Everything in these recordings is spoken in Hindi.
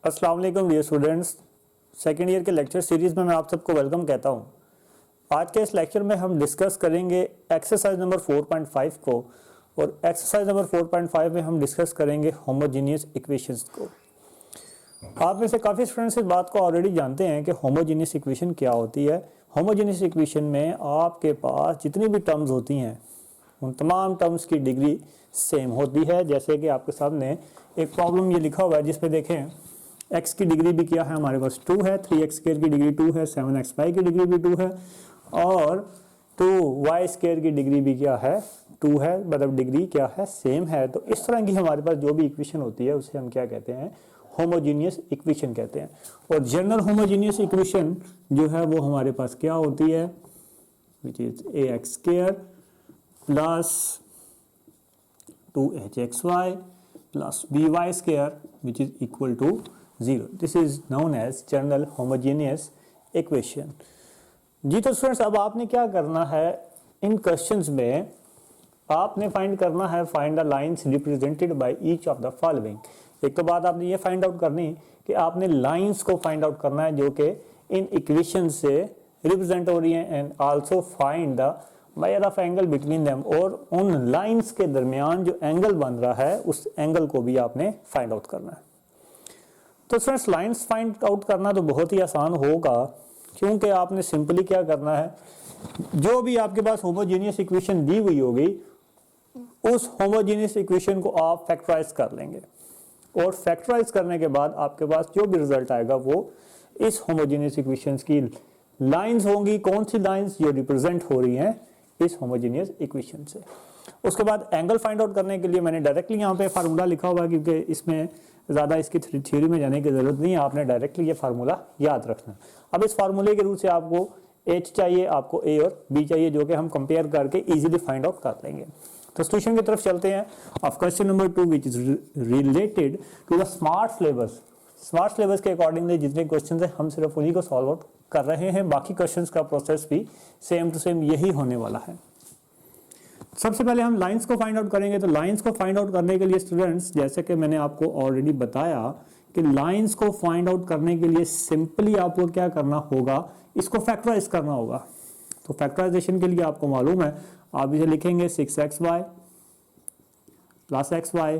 अस्सलाम वालेकुम डियर स्टूडेंट्स, सेकेंड ईयर के लेक्चर सीरीज़ में मैं आप सबको वेलकम कहता हूं। आज के इस लेक्चर में हम डिस्कस करेंगे एक्सरसाइज नंबर 4.5 को, और एक्सरसाइज नंबर 4.5 में हम डिस्कस करेंगे होमोजीनियस इक्वेशंस को। आप में से काफ़ी स्टूडेंट्स इस बात को ऑलरेडी जानते हैं कि होमोजीनियस इक्वेशन क्या होती है। होमोजीनियस इक्वेशन में आपके पास जितनी भी टर्म्स होती हैं उन तमाम टर्म्स की डिग्री सेम होती है। जैसे कि आपके सामने एक प्रॉब्लम ये लिखा हुआ है जिसपे देखें x की डिग्री भी क्या है, हमारे पास 2 है, 3x² की डिग्री 2 है, 7xy की डिग्री भी 2 है, और 2y² की डिग्री भी क्या है, 2 है, मतलब डिग्री क्या है, सेम है। तो इस तरह की हमारे पास जो भी इक्वेशन होती है उसे हम क्या कहते हैं, होमोजीनियस इक्वेशन कहते हैं। और जनरल होमोजीनियस इक्वेशन जो है वो हमारे पास क्या होती है, which is ax² plus 2hxy plus by² which is equal to 0. This is known as general homogeneous equation. जी तो स्टूडेंट्स, अब आपने क्या करना है, इन क्वेश्चंस में आपने फाइंड करना है, find the lines represented by each of the following. एक तो बात आपने ये फाइंड आउट करनी कि आपने लाइंस को फाइंड आउट करना है जो कि इन इक्वेशन से रिप्रेजेंट हो रही है, and also find the measure of angle between them, और उन लाइंस के दरमियान जो एंगल बन रहा है उस एंगल को भी आपने फाइंड आउट करना है। तो फ्रेंड्स, लाइंस फाइंड आउट करना तो बहुत ही आसान होगा, क्योंकि आपने सिंपली क्या करना है, जो भी आपके पास होमोजीनियस इक्वेशन दी हुई होगी उस होमोजीनियस इक्वेशन को आप फैक्टराइज कर लेंगे, और फैक्टराइज करने के बाद आपके पास जो भी रिजल्ट आएगा वो इस होमोजीनियस इक्वेशंस की लाइंस होंगी। कौन सी लाइंस, जो रिप्रेजेंट हो रही हैं इस होमोजीनियस इक्वेशन से। उसके बाद एंगल फाइंड आउट करने के लिए मैंने डायरेक्टली यहाँ पे फार्मूला लिखा हुआ है, क्योंकि इसमें ज़्यादा इसकी थ्योरी में जाने की ज़रूरत नहीं है, आपने डायरेक्टली ये फार्मूला याद रखना। अब इस फार्मूले के रूप से आपको h चाहिए, आपको a और b चाहिए, जो कि हम कंपेयर करके इजीली फाइंड आउट कर लेंगे। तो सॉल्यूशन की तरफ चलते हैं of question number 2 which is related to the smart syllabus. Smart syllabus के अकॉर्डिंगली जितने क्वेश्चन है हम सिर्फ उन्हीं को सॉल्व आउट कर रहे हैं, बाकी क्वेश्चंस का प्रोसेस भी सेम टू सेम यही होने वाला है। सबसे पहले हम लाइंस को फाइंड आउट करेंगे। तो लाइंस को फाइंड आउट करने के लिए स्टूडेंट्स, जैसे कि मैंने आपको ऑलरेडी बताया कि लाइंस को फाइंड आउट करने के लिए सिंपली आपको क्या करना होगा, इसको फैक्टराइज करना होगा। तो फैक्टराइजेशन के लिए आपको मालूम है, आप इसे लिखेंगे 6xy plus xy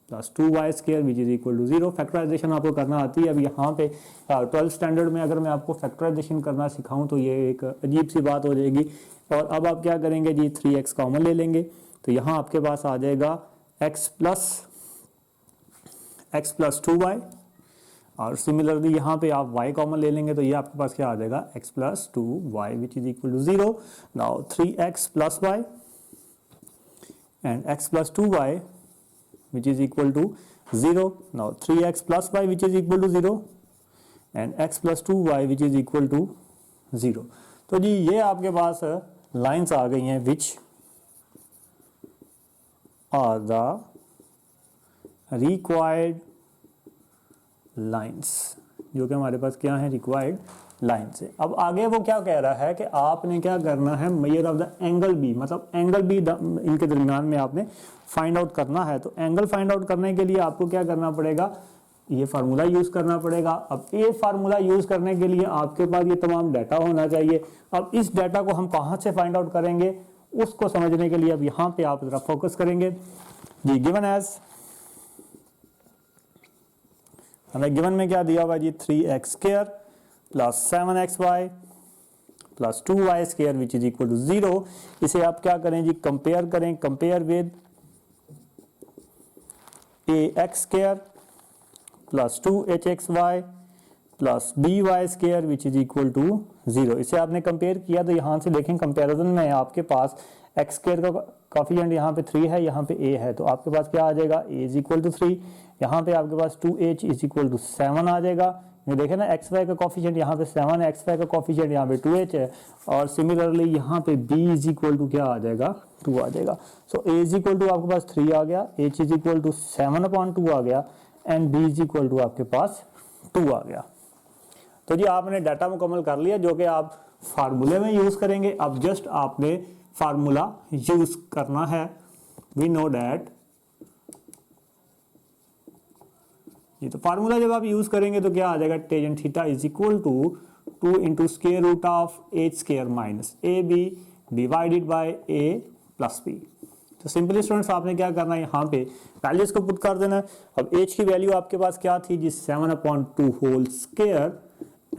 plus 2y² which is equal to 0। Factorisation आपको करना आती है। अब यहाँ पे 12th स्टैंडर्ड में अगर मैं आपको फैक्टराइजेशन करना सिखाऊं तो ये एक अजीब सी बात हो जाएगी। और अब आप क्या करेंगे जी, 3x कॉमन ले लेंगे, तो यहाँ आपके पास आ जाएगा x प्लस 2y, और सिमिलरली यहाँ पे आप y कॉमन ले लेंगे, तो ये आपके पास क्या आ जाएगा, x plus 2y which is equal to 0। Now 3x plus y and x plus 2y which is equal to 0. Now 3x plus y which is equal to 0 and x plus 2y which is equal to 0. तो जी ये आपके पास लाइंस आ गई हैं which are the required lines, जो कि हमारे पास क्या है, रिक्वायर्ड लाइंस है। अब आगे वो क्या कह रहा है कि आपने क्या करना है, measure of the angle B, मतलब एंगल बी इनके दरमियान में आपने फाइंड आउट करना है। तो एंगल फाइंड आउट करने के लिए आपको क्या करना पड़ेगा, ये फार्मूला यूज करना पड़ेगा। अब ये फार्मूला यूज करने के लिए आपके पास ये तमाम डाटा होना चाहिए। अब इस डाटा को हम कहाँ से फाइंड आउट करेंगे, उसको समझने के लिए अब यहाँ पे आप जरा फोकस करेंगे जी। गिवन एज, हमें गिवन में क्या दिया हुआ जी, 3x² plus 7xy plus 2y² which is equal to 0। इसे आप क्या करें जी, कंपेयर करें, compare with ax² plus 2hxy plus by² which is equal to 0। इसे आपने कंपेयर किया तो यहाँ से देखें कंपेरिजन में आपके पास x² का कोफिशिएंट यहाँ पे 3 है, यहाँ पे a है, तो आपके पास क्या आ जाएगा, a इज इक्वल टू 3। यहाँ पे आपके पास 2h इज इक्वल टू 7 आ जाएगा। ये देखें ना, xy का कोफिशिएंट यहाँ पे 7 है, xy का कोफिशिएंट यहाँ पे 2h है, और सिमिलरली यहाँ पे b इज इक्वल टू क्या आ जाएगा, 2 आ जाएगा। So a is equal to आपके पास 3 आ गया, h इज इक्वल टू 7/2 आ गया, and b is equal to आपके पास 2 आ गया। तो जी आपने डाटा मुकम्मल कर लिया, जो कि आप फार्मूले में यूज करेंगे। अब जस्ट आपने फार्मूला यूज करना है। वी नो दैट जी। तो फार्मूला जब आप यूज करेंगे तो क्या आ जाएगा, tangent theta is equal to 2 into square root of H square minus A B divided by A plus B. तो सिंपली स्टूडेंट्स आपने क्या करना है, यहाँ पे वैल्यूज को पुट कर देना है। अब एच की वैल्यू आपके पास क्या थी जी, 7/2 whole square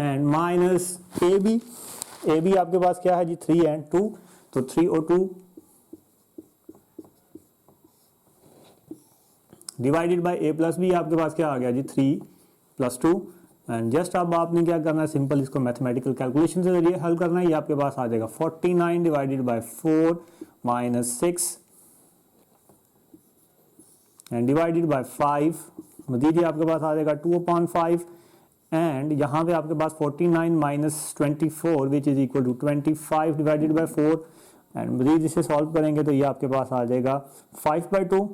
and minus A B आपके पास क्या है जी 3 and 2, तो 3 और 2 divided by A plus B आपके पास क्या आ गया जी 3 + 2 एंड जस्ट अब आपने क्या करना है, सिंपल इसको मैथमेटिकल कैलकुलेशन से जरिए हल करना है। ये आपके पास आ जाएगा 49 divided by 4 minus 6 and divided by 5, मजीद आपके पास आ जाएगा 2/5 एंड यहाँ पे आपके पास 49 minus 24 which is equal to 25 divided by 4 and मजीद इसे सॉल्व करेंगे तो ये आपके पास आ जाएगा 5/2।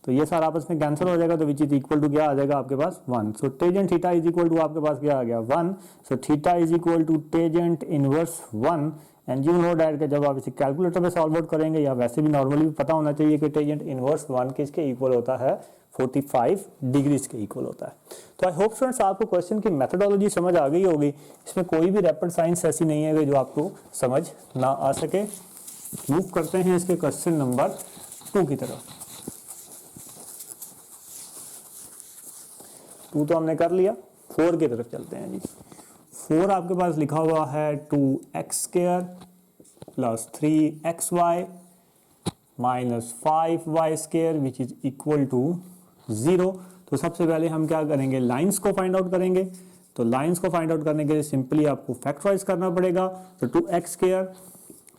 तो ये सारा आपस में कैंसिल हो जाएगा, तो विच इज इक्वल टू क्या आ जाएगा आपके पास 1। So tangent theta is equal to आपके पास क्या आ गया 1। So theta is equal to tangent inverse 1 and you know that कि जब आप इसे कैलकुलेटर पे सॉल्व आउट करेंगे या वैसे भी नॉर्मली भी पता होना चाहिए कि टेजेंट इनवर्स 1 किसके इक्वल होता है, 45 डिग्रीज के इक्वल होता है। तो आई होप स्टूडेंट्स आपको क्वेश्चन की मेथोडोलॉजी समझ आ गई होगी। इसमें कोई भी रैपिड साइंस ऐसी नहीं है जो आपको समझ ना आ सके। मूव करते हैं इसके क्वेश्चन नंबर 2 की तरफ। 2 तो हमने कर लिया, 4 की तरफ चलते हैं जी। 4 आपके पास लिखा हुआ है 2x² plus 3xy minus 5y² which is equal to 0। तो सबसे पहले हम क्या करेंगे, लाइंस को फाइंड आउट करेंगे। तो लाइंस को फाइंड आउट करने के लिए सिंपली आपको फैक्टराइज करना पड़ेगा। तो 2x²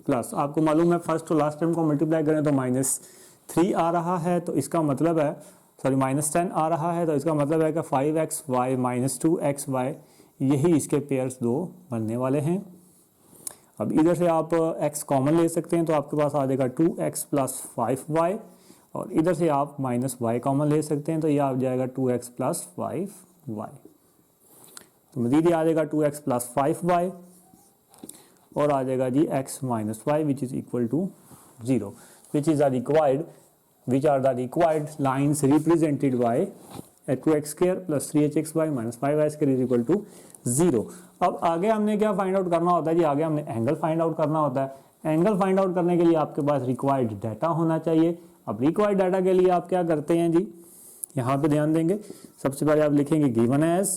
प्लस आपको मालूम है फर्स्ट तो लास्ट टर्म को मल्टीप्लाई करें तो -3 आ रहा है, तो इसका मतलब है सॉरी -10 आ रहा है, तो इसका मतलब है कि 5xy माइनस 2xy यही इसके पेयर्स 2 बनने वाले हैं। अब इधर से आप x कॉमन ले सकते हैं, तो आपके पास आ जाएगा 2x प्लस 5y और इधर से आप -y कॉमन ले सकते हैं, तो ये आ जाएगा 2x प्लस 5y। तो मजीद आ जाएगा 2x प्लस 5y और आ जाएगा जी x minus y which is equal to 0 which is which are the required lines represented by 2x² plus 3hxy minus 5y² is equal to 0। अब आगे हमने क्या फाइंड आउट करना होता है जी, आगे हमने एंगल फाइंड आउट करना होता है। एंगल फाइंड आउट करने के लिए आपके पास रिक्वायर्ड डाटा होना चाहिए। अब रिक्वायर्ड डाटा के लिए आप क्या करते हैं जी, यहाँ पे ध्यान देंगे। सबसे पहले आप लिखेंगे given as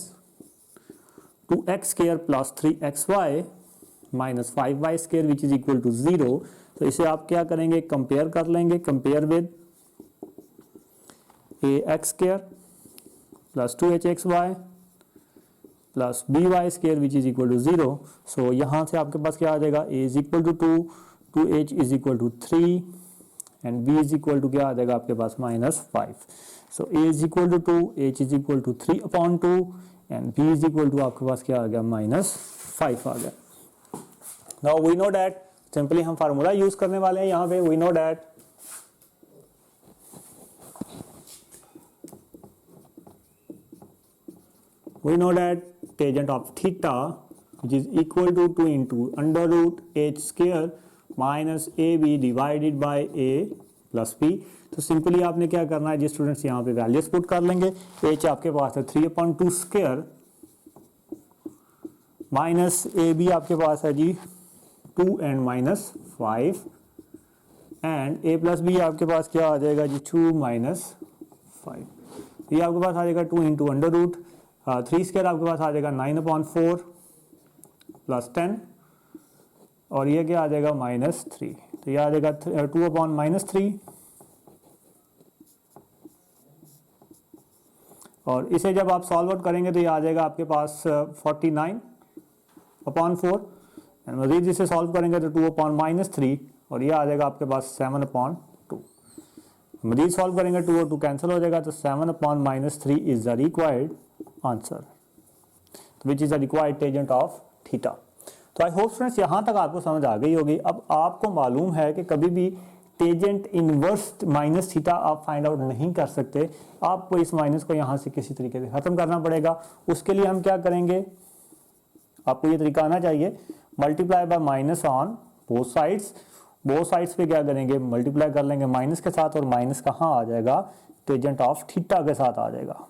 2x² plus 3xy minus 5y² which is equal to 0। तो इसे आप क्या करेंगे, कंपेयर कर लेंगे। Compare with ax² plus 2hxy plus by² which is equal to 0। So यहाँ से आपके पास क्या आ जाएगा, a is equal to 2, 2h is equal to 3 and b is equal to क्या आ जाएगा आपके पास -5। So a is equal to 2, h is equal to 3/2 and b is equal to आपके पास क्या आ गया -5 आ गया। Now we know that, simply हम फार्मूला यूज करने वाले हैं यहाँ पे। We know that tangent of theta which is equal to 2 into under root h² minus ab divided by a plus b। तो सिंपली आपने क्या करना है जी स्टूडेंट्स, यहाँ पे वैल्यूज पुट कर लेंगे। h आपके पास है 3/2 स्क्वायर माइनस ए बी आपके पास है जी 2 and -5 and a plus B आपके पास क्या आ जाएगा जी 2 माइनस 5। ये आपके पास आ जाएगा 2 इंटू अंडर रूट 3² आपके पास आ जाएगा 9/4 प्लस 10 और ये क्या आ जाएगा -3। तो ये आ जाएगा 2/-3 और इसे जब आप सॉल्व आउट करेंगे तो ये आ जाएगा आपके पास 49/4 एंड मजीद इसे सॉल्व करेंगे तो 2/-3 और ये आ जाएगा आपके पास 7/2। मजीद सॉल्व करेंगे 2 और 2 कैंसिल हो जाएगा, तो 7/-3 is the required answer which is the required tangent of theta. तो आई होप स्टूडेंट्स यहाँ तक आपको समझ आ गई होगी। अब आपको मालूम है कि कभी भी टेंजेंट इनवर्स माइनस थीटा आप फाइंड आउट नहीं कर सकते, आपको इस माइनस को यहाँ से किसी तरीके से खत्म करना पड़ेगा। उसके लिए हम क्या करेंगे, आपको ये तरीका आना चाहिए, multiply by minus on both sides. Both sides पे क्या करेंगे, मल्टीप्लाई कर लेंगे माइनस के साथ और माइनस कहाँ आ जाएगा, टेजेंट ऑफ थीटा के साथ आ जाएगा।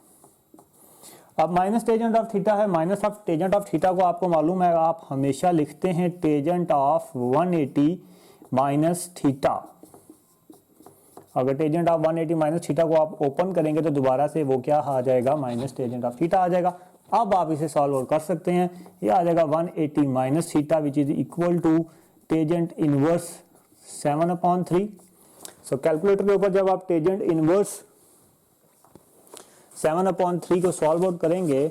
अब माइनस टेजेंट ऑफ थीटा है, minus of tangent of theta को आपको मालूम है आप हमेशा लिखते हैं टेजेंट ऑफ 180 माइनस थीटा। अगर टेजेंट ऑफ 180 माइनस थीटा को आप ओपन करेंगे तो दोबारा से वो क्या आ जाएगा, माइनस टेजेंट ऑफ थीटा आ जाएगा। अब आप इसे सॉल्व और कर सकते हैं, ये आ जाएगा 180 minus theta which is equal to tangent inverse 7/3। सो कैलकुलेटर के ऊपर जब आप टेजेंट इनवर्स 7/3 को सॉल्व आउट करेंगे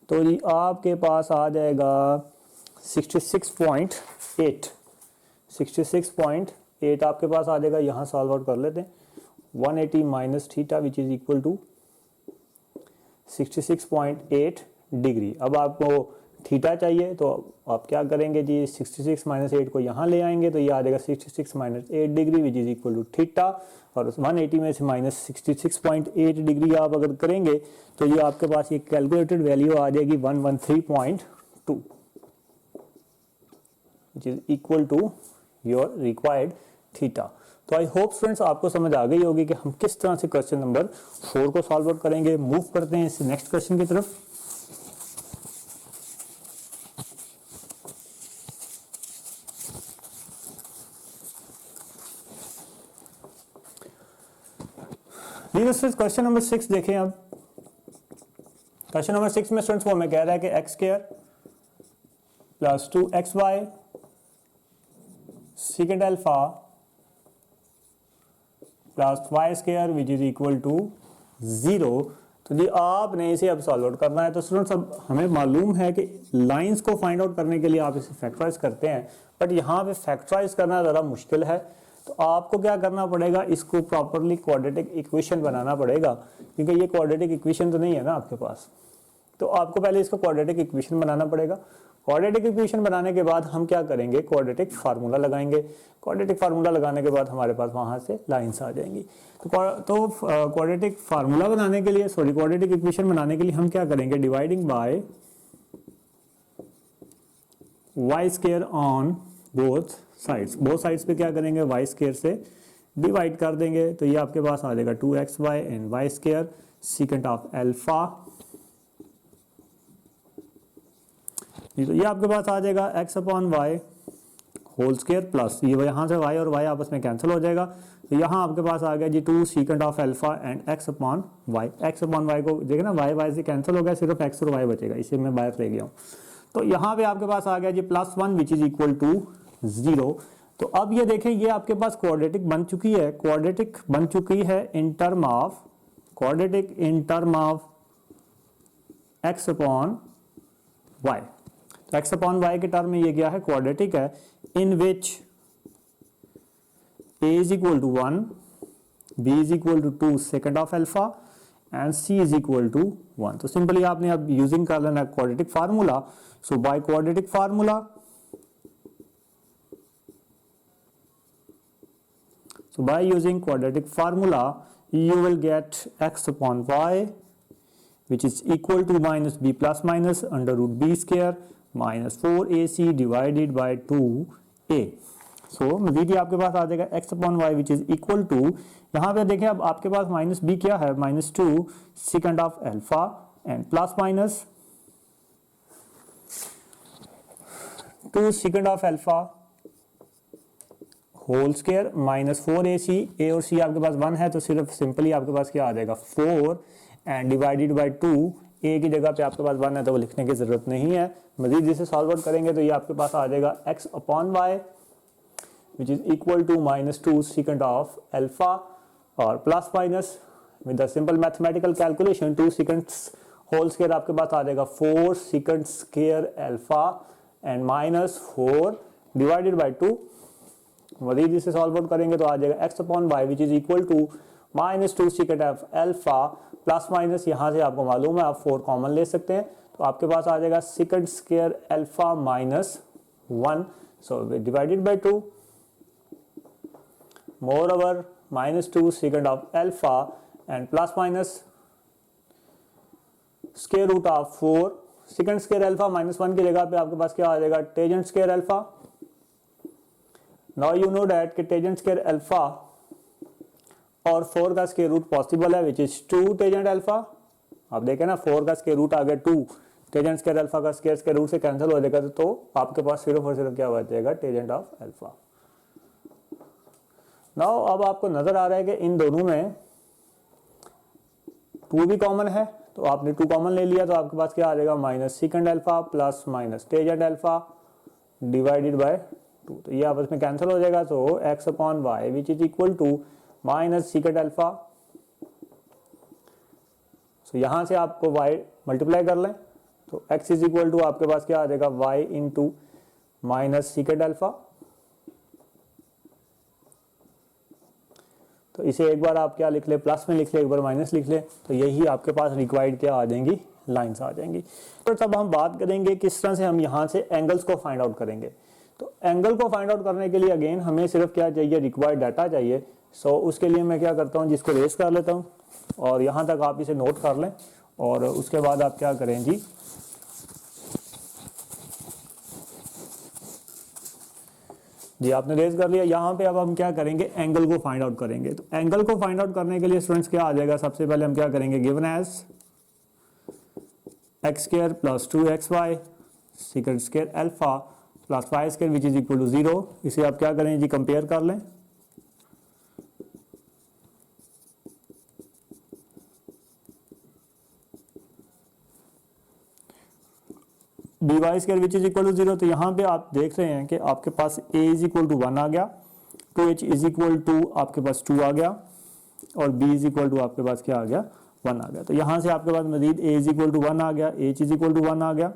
तो ये आपके पास आ जाएगा 66.8 आपके पास आ जाएगा। यहाँ सॉल्व आउट कर लेते हैं, 180 minus theta which is equal to 66.8 degree. अब आपको थीटा चाहिए तो आप क्या करेंगे जी, 66 माइनस 8 को यहाँ ले आएंगे तो ये आ जाएगा 66 minus 8 degree which is equal to theta. और उस 180 में से माइनस 66.8 डिग्री आप अगर करेंगे तो ये आपके पास ये कैलकुलेटेड वैल्यू आ जाएगी 113.2 which is equal to your required theta. तो आई होप स्टूडेंट्स आपको समझ आ गई होगी कि हम किस तरह से क्वेश्चन नंबर 4 को सॉल्व आउट करेंगे। मूव करते हैं इस नेक्स्ट क्वेश्चन की तरफ। क्वेश्चन नंबर 6 देखें। अब क्वेश्चन नंबर 6 में स्टूडेंट्स वो हमें कह रहा है कि X square plus 2xy second alpha plus Y square which is equal to 0। तो जी आपने इसे अब सॉल्व आउट करना है। तो स्टूडेंट्स अब हमें मालूम है कि लाइंस को फाइंड आउट करने के लिए आप इसे फैक्टराइज करते हैं, बट यहाँ पे फैक्टराइज करना ज़रा मुश्किल है। तो आपको क्या करना पड़ेगा, इसको प्रॉपरली क्वाड्रेटिक इक्वेशन बनाना पड़ेगा, क्योंकि ये क्वाड्रेटिक इक्वेशन तो नहीं है ना आपके पास। तो आपको पहले इसको क्वाड्रेटिक इक्वेशन बनाना पड़ेगा। क्वाड्रेटिक इक्वेशन बनाने के बाद हम क्या करेंगे, क्वाड्रेटिक फार्मूला लगाएंगे। क्वाड्रेटिक फार्मूला लगाने के बाद हमारे पास वहां से लाइंस आ जाएंगी। तो क्वाड्रेटिक फार्मूला बनाने के लिए, सॉरी क्वाड्रेटिक इक्वेशन बनाने के लिए हम क्या करेंगे, dividing by Y square on both sides पे क्या करेंगे, वाई स्क्वायर से डिवाइड कर देंगे। तो ये आपके पास आ जाएगा 2xy and Y square secant of alpha. तो ये आपके पास आ जाएगा x upon Y whole square plus ये यहाँ से y और y आपस में कैंसिल हो जाएगा। तो यहाँ आपके पास आ गया जी 2 secant of alpha and x upon Y. x upon Y को देखिए ना, y से कैंसिल हो गया, सिर्फ x और y बचेगा, इसे मैं बाहर ले गया हूँ। तो यहाँ पे आपके पास आ गया जी +1 विच इज इक्वल टू 0। तो अब ये देखें, ये आपके पास क्वाड्रेटिक बन चुकी है, क्वाड्रेटिक बन चुकी है in term of x upon y। तो x अपॉन वाई के टर्म में ये क्या है, क्वाड्रेटिक है, in which a is equal to 1, b is equal to 2 second of alpha and c is equal to 1। तो सिंपली आपने अब यूजिंग कर लेना quadratic formula. So by quadratic formula, so by using quadratic formula you will get x upon y which is equal to minus b plus minus under root b square minus 4ac divided by 2a। so मजीद आपके पास आ जाएगा x upon y which is equal to, यहाँ पे देखें अब आपके पास माइनस b क्या है, -2 second of alpha and plus minus 2 second of alpha whole square minus 4ac, a और c आपके पास 1 है तो सिर्फ सिंपली आपके पास क्या आ जाएगा 4 एंड डिवाइडेड बाय 2। a की जगह पे आपके पास 1 है तो वो लिखने की जरूरत नहीं है। मजीद जिसे सॉल्व आउट करेंगे तो ये आपके पास आ जाएगा x upon y which is equal to -2 second of alpha और plus minus with the simple mathematical calculation 2 seconds whole square आपके पास आ जाएगा 4 second square alpha and -4 divided by 2। मजीद इसे सॉल्व आउट करेंगे तो आ जाएगा x upon y which is equal to -2 second of alpha plus minus, यहाँ से आपको मालूम है आप 4 कॉमन ले सकते हैं तो आपके पास आ जाएगा second square alpha -1। So divided by 2 more over -2 second of alpha and plus minus square root of 4 second square alpha -1 की जगह पे आपके पास क्या आ जाएगा, tangent square alpha. Now you know that कि टेंजेंट स्क्वायर अल्फा और 4 का स्क्वायर रूट पॉसिबल है विच इज 2 टेजेंट अल्फा। आप देखें ना 4 का स्क्वायर रूट आ गया 2, टेजेंट स्क्वायर अल्फा का स्क्वायर रूट से कैंसिल हो जाएगा, तो आपके पास सिर्फ और सिर्फ क्या बचेगा, टेजेंट ऑफ अल्फा। नाउ अब आपको नजर आ रहा है कि इन दोनों में 2 भी कॉमन है, तो आपने 2 कॉमन ले लिया, तो आपके पास क्या आ जाएगा, minus second alpha plus minus tangent alpha divided by 2, तो ये आपस में कैंसिल हो जाएगा, तो x upon y which is equal to minus second alpha. तो यहां से आपको y मल्टीप्लाई कर लें, तो x इज इक्वल टू आपके पास क्या आ जाएगा, y into minus second alpha. तो इसे एक बार आप क्या लिख ले, प्लस में लिख ले, एक बार माइनस लिख ले, तो यही आपके पास रिक्वायर्ड क्या आ जाएंगी, लाइंस आ जाएंगी। तो तब हम बात करेंगे किस तरह से हम यहाँ से एंगल्स को फाइंड आउट करेंगे। तो एंगल को फाइंड आउट करने के लिए अगेन हमें सिर्फ क्या चाहिए, रिक्वायर्ड डाटा चाहिए। सो उसके लिए मैं क्या करता हूँ, जिसको रेस कर लेता हूँ और यहाँ तक आप इसे नोट कर लें, और उसके बाद आप क्या करें जी आपने रेज कर लिया। यहाँ पे अब हम क्या करेंगे, एंगल को फाइंड आउट करेंगे। तो एंगल को फाइंड आउट करने के लिए स्टूडेंट्स क्या आ जाएगा, सबसे पहले हम क्या करेंगे, given as x square plus 2xy second square alpha plus Y square which is equal to 0। इसे आप क्या करें जी, कंपेयर कर लें। D y square which is equal to 0, तो यहाँ पे आप देख रहे हैं कि आपके पास a इज इक्वल टू 1 आ गया, 2h इज इक्वल टू आपके पास 2 आ गया, और b इज इक्वल टू आपके पास क्या आ गया, 1 आ गया। तो यहाँ से आपके पास मजीद a इज इक्वल टू 1 आ गया, h इज इक्वल टू 1 आ गया,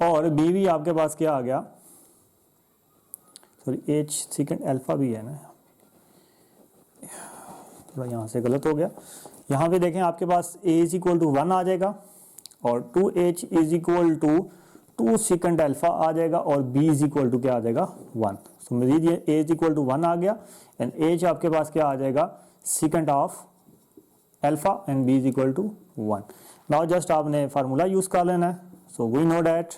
और b भी आपके पास क्या आ गया, सॉरी h सेकंड अल्फा भी है ना, थोड़ा यहाँ से गलत हो गया। यहाँ पे देखें आपके पास a इज इक्वल टू 1 आ जाएगा, और 2h is equal to 2 second alpha आ जाएगा, और b इज इक्वल टू क्या आ जाएगा, 1। तो मजीद ये a इज इक्वल टू 1 आ गया, एंड h आपके पास क्या आ जाएगा, second of alpha, and b is equal to 1। Now just आपने फार्मूला यूज कर लेना है। So we know that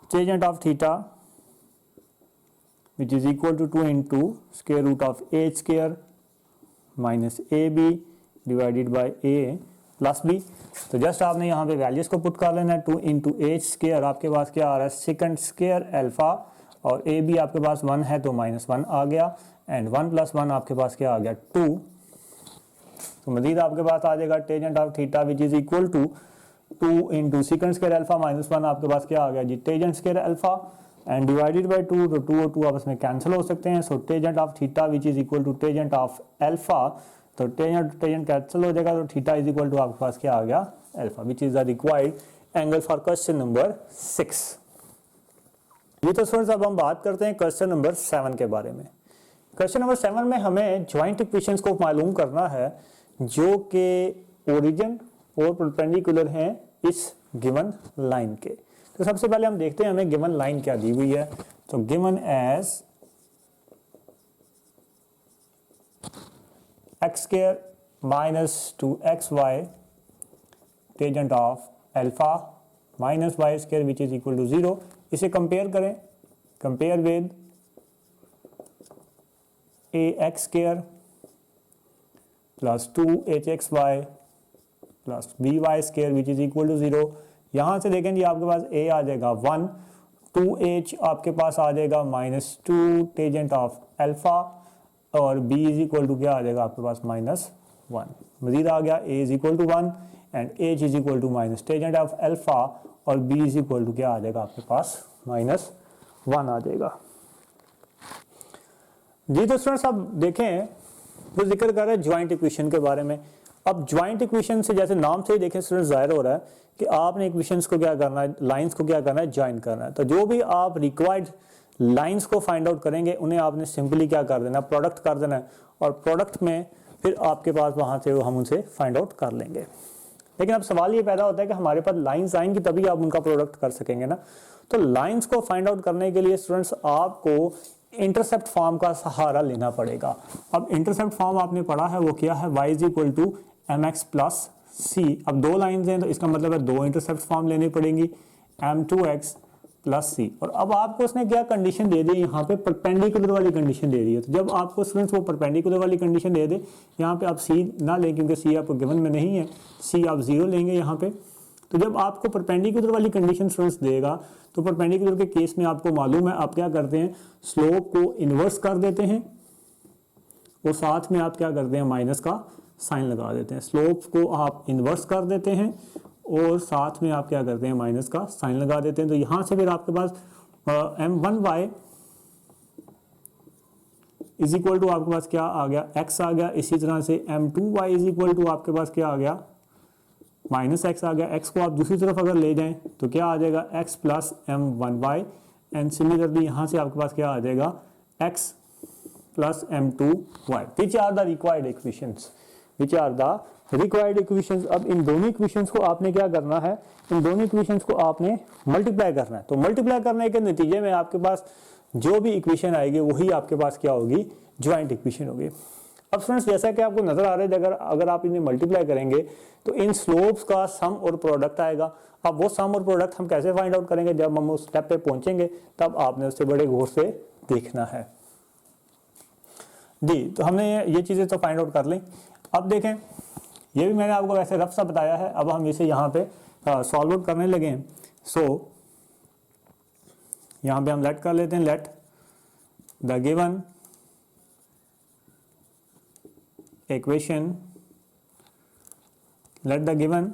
tangent of theta which is equal to 2 into square root of h square minus ab divided by a plus b। तो जस्ट आपने यहाँ पे वैल्यूज को पुट कर लेना है। 2 इंटू एच स्क्वायर आपके पास क्या आ रहा है, सेकंड स्क्वायर अल्फा, और a b आपके पास 1 है तो -1 आ गया, एंड 1 + 1 आपके पास क्या आ गया, 2। तो मजीद आपके पास आ जाएगा tangent of theta which is equal to 2 into second square alpha minus 1 आपके पास क्या आ गया जी, tangent square alpha, and divided by 2, तो 2 और 2 आपस में कैंसिल हो सकते हैं। So tangent of theta which is equal to tangent of alpha, तो टेंजेंट कैंसिल हो जाएगा, तो थीटा इज इक्वल टू आपके पास क्या आ गया, alpha, which is the required angle for question number 6। ये तो स्टूडेंट्स अब हम बात करते हैं क्वेश्चन नंबर 7 के बारे में। क्वेश्चन नंबर 7 में हमें ज्वाइंट इक्वेशंस को मालूम करना है जो कि ओरिजिन और परपेंडिकुलर हैं इस गिवन लाइन के। तो सबसे पहले हम देखते हैं हमें गिवन लाइन क्या दी हुई है। तो given as x square minus 2xy tangent of alpha minus y square which is equal to 0। इसे कंपेयर करें, compare with ax square plus 2hxy plus by square which is equal to 0। यहाँ से देखें जी आपके पास a आ जाएगा 1, 2h आपके पास आ जाएगा -2 टेंजेंट ऑफ अल्फा, और b इज इक्वल टू क्या आ जाएगा आपके पास -1। मजीद आ गया a is equal to 1 and h is equal to minus tangent of alpha, और b इज इक्वल टू क्या आ जाएगा आपके पास -1 आ जाएगा जी। तो स्टूडेंट्स अब देखें वो जिक्र कर रहे हैं ज्वाइंट इक्वेशन के बारे में। अब ज्वाइंट इक्वेशन से जैसे नाम से ही देखें स्टूडेंट्स जाहिर हो रहा है कि आपने इक्वेशंस को क्या करना है, लाइंस को क्या करना है, ज्वाइन करना है। तो जो भी आप रिक्वायर्ड लाइंस को फाइंड आउट करेंगे उन्हें आपने सिंपली क्या कर देना, प्रोडक्ट कर देना है, और प्रोडक्ट में फिर आपके पास वहां से हम उनसे फाइंड आउट कर लेंगे। लेकिन अब सवाल ये पैदा होता है कि हमारे पास लाइंस आएंगी तभी आप उनका प्रोडक्ट कर सकेंगे ना। तो लाइंस को फाइंड आउट करने के लिए स्टूडेंट्स आपको इंटरसेप्ट फॉर्म का सहारा लेना पड़ेगा। अब इंटरसेप्ट फॉर्म आपने पढ़ा है वो क्या है, y is equal to mx plus c। अब दो लाइंस हैं तो इसका मतलब है दो इंटरसेप्ट फॉर्म लेनी पड़ेंगी, m2x प्लस सी। और अब आपको उसने क्या कंडीशन दे दी, यहाँ पे परपेंडिकुलर वाली कंडीशन दे दी है। तो जब आपको स्टूडेंट्स वो परपेंडिकुलर वाली कंडीशन दे दे, यहाँ पे आप सी ना लें क्योंकि सी आपको गिवन में नहीं है, सी आप 0 लेंगे यहाँ पे। तो जब आपको परपेंडिकुलर वाली कंडीशन स्टूडेंट्स देगा तो परपेंडिकुलर के केस में आपको मालूम है आप क्या करते हैं, स्लोप को इन्वर्स कर देते हैं और साथ में आप क्या करते हैं, माइनस का साइन लगा देते हैं। स्लोप को आप इन्वर्स कर देते हैं और साथ में आप क्या करते हैं, माइनस का साइन लगा देते हैं। तो यहां से फिर आपके पास m1y इज इक्वल टू आपके पास क्या आ गया, x आ गया। इसी तरह से m2y इज इक्वल टू आपके पास क्या आ गया, माइनस एक्स आ गया। x को आप दूसरी तरफ अगर ले जाएं तो क्या आ जाएगा, x plus m1y। And similarly यहां से आपके पास क्या आ जाएगा, x plus m2y। Which are the required equations, which are the required equations. अब इन दोनों इक्वेशंस को आपने क्या करना है, इन दोनों इक्वेशंस को आपने मल्टीप्लाई करना है। तो मल्टीप्लाई करने के नतीजे में आपके पास जो भी इक्वेशन आएगी वही आपके पास क्या होगी, ज्वाइंट इक्वेशन होगी। अब फ्रेंड्स जैसा कि आपको नजर आ रहा है, अगर आप इन्हें मल्टीप्लाई करेंगे तो इन स्लोप्स का सम और प्रोडक्ट आएगा। अब वो सम और प्रोडक्ट हम कैसे फाइंड आउट करेंगे, जब हम उस स्टेप पे पहुंचेंगे तब आपने उससे बड़े गौर से देखना है जी। तो हमने ये चीजें तो फाइंड आउट कर ली। अब देखें, ये भी मैंने आपको वैसे रफ सा बताया है, अब हम इसे यहाँ पे सॉल्व आउट करने लगे हैं। सो यहाँ पे हम लेट कर लेते हैं, let the given equation, let the given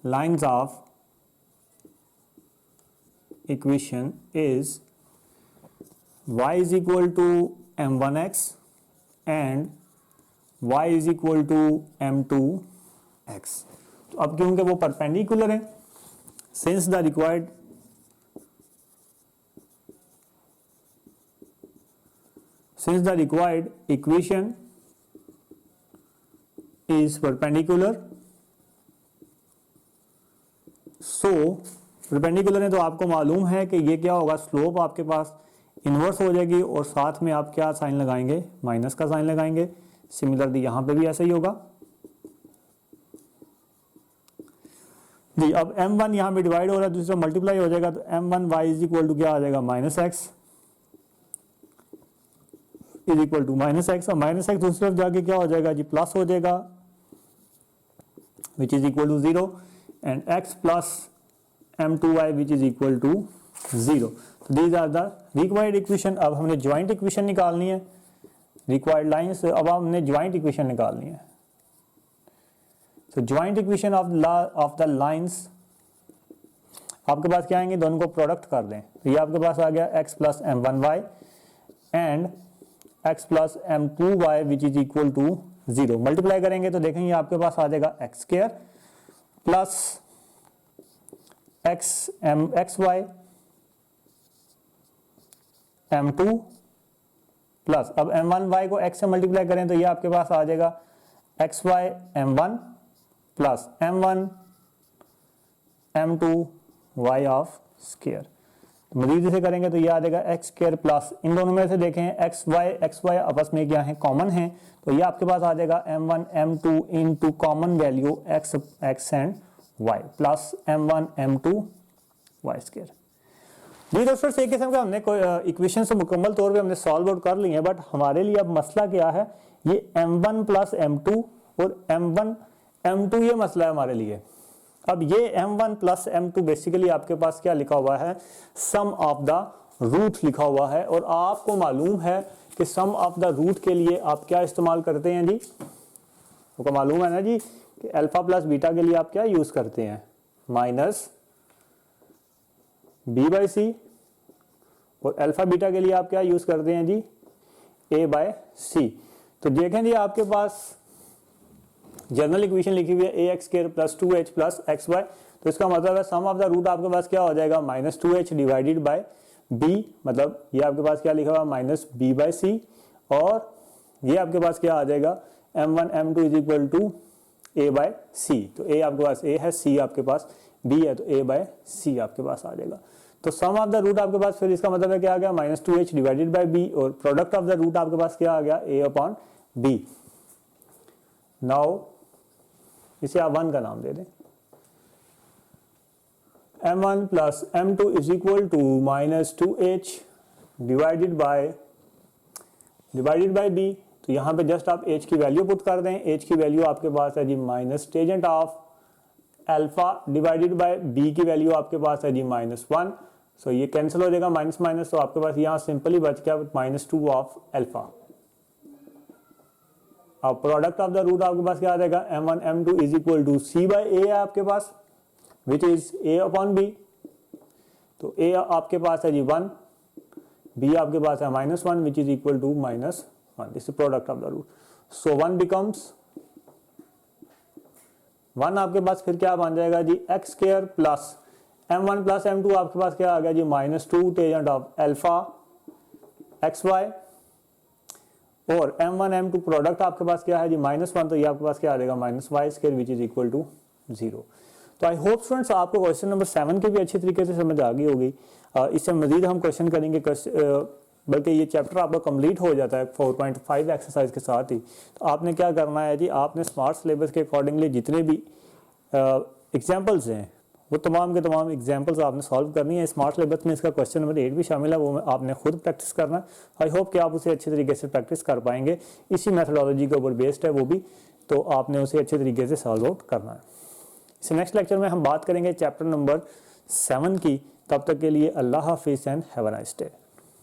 lines of equation is y is equal to m1x and y is equal to m2x। तो अब क्योंकि वो परपेंडिकुलर है, since the required equation is perpendicular, so perpendicular है तो आपको मालूम है कि ये क्या होगा, स्लोप आपके पास इन्वर्स हो जाएगी और साथ में आप क्या साइन लगाएंगे, माइनस का साइन लगाएंगे। सिमिलरली यहां पे भी ऐसा ही होगा जी। अब m1 यहां पे डिवाइड हो रहा है, दूसरा मल्टीप्लाई हो जाएगा, तो m1y इज इक्वल टू क्या आ जाएगा, minus x is equal to minus x. और माइनस एक्स दूसरी तरफ जाके क्या हो जाएगा जी, प्लस हो जाएगा, which is equal to 0 and x plus m2y which is equal to 0। तो these are the required equation. अब हमने ज्वाइंट इक्वेशन निकालनी है, रिक्वायर्ड लाइंस, अब हमने ज्वाइंट इक्वेशन निकालनी है। तो joint equation of the lines आपके पास क्या आएंगे, दोनों को प्रोडक्ट कर दें। तो ये आपके पास आ गया x plus m1y and x plus m2y which is equal to 0। Multiply करेंगे तो देखेंगे आपके पास आ जाएगा x square plus xy m2 plus, अब m1y को x से मल्टीप्लाई करें तो ये आपके पास आ जाएगा xy m1 plus m1 m2 y of square. मजीद इसे करेंगे तो ये आ जाएगा एक्स स्क्वायर प्लस, इन दोनों में से देखें एक्स वाई आपस में क्या है, कॉमन है। तो ये आपके पास आ जाएगा m1 m2 into common value x and y plus m1 m2 y square. जी दोस्तों, एक किस्म का हमने इक्वेशन से मुकम्मल तौर पे हमने सॉल्व आउट कर ली है, बट हमारे लिए अब मसला क्या है, ये m1 प्लस m2 और m1 m2 ये मसला है हमारे लिए। अब ये m1 प्लस m2 बेसिकली आपके पास क्या लिखा हुआ है, सम ऑफ द रूट लिखा हुआ है। और आपको मालूम है कि सम ऑफ द रूट के लिए आप क्या इस्तेमाल करते हैं जी, आपको मालूम है ना जी कि अल्फा प्लस बीटा के लिए आप क्या यूज करते हैं, माइनस बी बाई सी, और अल्फा बीटा के लिए आप क्या यूज करते हैं जी, ए बाय सी। तो देखें जी आपके पास जनरल इक्वेशन लिखी हुई है a x square plus 2h plus x y. तो इसका मतलब है सम ऑफ द रूट आपके पास क्या हो जाएगा, minus 2h divided by b, मतलब ये आपके पास क्या लिखा हुआ माइनस b बाई सी, और ये आपके पास क्या आ जाएगा m1 m2 is equal to a by c. तो a आपके पास a है, c आपके पास b है, तो a बाय सी आपके पास आ जाएगा। तो सम ऑफ द रूट आपके पास फिर इसका मतलब है क्या आ गया, minus 2h divided by b, और प्रोडक्ट ऑफ द रूट आपके पास क्या आ गया, a अपॉन b। नाउ इसे आप 1 का नाम दे दें। m1 plus m2 is equal to minus 2h divided by b। तो यहाँ पे जस्ट आप h की वैल्यू पुट कर दें। h की वैल्यू आपके पास है जी minus tangent of alpha divided by b की वैल्यू आपके पास है जी -1। सो ये कैंसिल हो जाएगा माइनस माइनस, तो आपके पास यहाँ सिंपली बच गया -2 ऑफ अल्फा। अब प्रोडक्ट ऑफ द रूट आपके पास क्या आ जाएगा, m1 m2 is equal to c by a है आपके पास, which is a upon b। तो a आपके पास है जी 1, b आपके पास है -1 which is equal to -1। This is product of the root. So 1 becomes 1 आपके पास फिर क्या बन जाएगा जी x square plus m1 plus m2 आपके पास क्या आ गया जी -2 tangent of alpha x y, और m1 m2 प्रोडक्ट आपके पास क्या है जी -1, तो ये आपके पास क्या आ जाएगा -y square which is equal to 0। तो आई होप स्टूडेंट्स आपको क्वेश्चन नंबर 7 की भी अच्छी तरीके से समझ आ गई होगी। इससे मजीद हम क्वेश्चन करेंगे, बल्कि ये चैप्टर आपका कंप्लीट हो जाता है 4.5 एक्सरसाइज के साथ ही। तो आपने क्या करना है जी, आपने स्मार्ट सिलेबस के अकॉर्डिंगली जितने भी एग्जाम्पल्स हैं वो तमाम के तमाम एग्जाम्पल्स आपने सॉल्व करनी है। स्मार्ट सिलेबस में इसका क्वेश्चन नंबर 8 भी शामिल है, वो आपने खुद प्रैक्टिस करना है। आई होप कि आप उसे अच्छे तरीके से प्रैक्टिस कर पाएंगे। इसी मेथडोलॉजी के ऊपर बेस्ड है वो भी, तो आपने उसे अच्छे तरीके से सॉल्व आउट करना है। इस नेक्स्ट लेक्चर में हम बात करेंगे चैप्टर नंबर 7 की। तब तक के लिए अल्लाह हाफिज़ and have a nice day.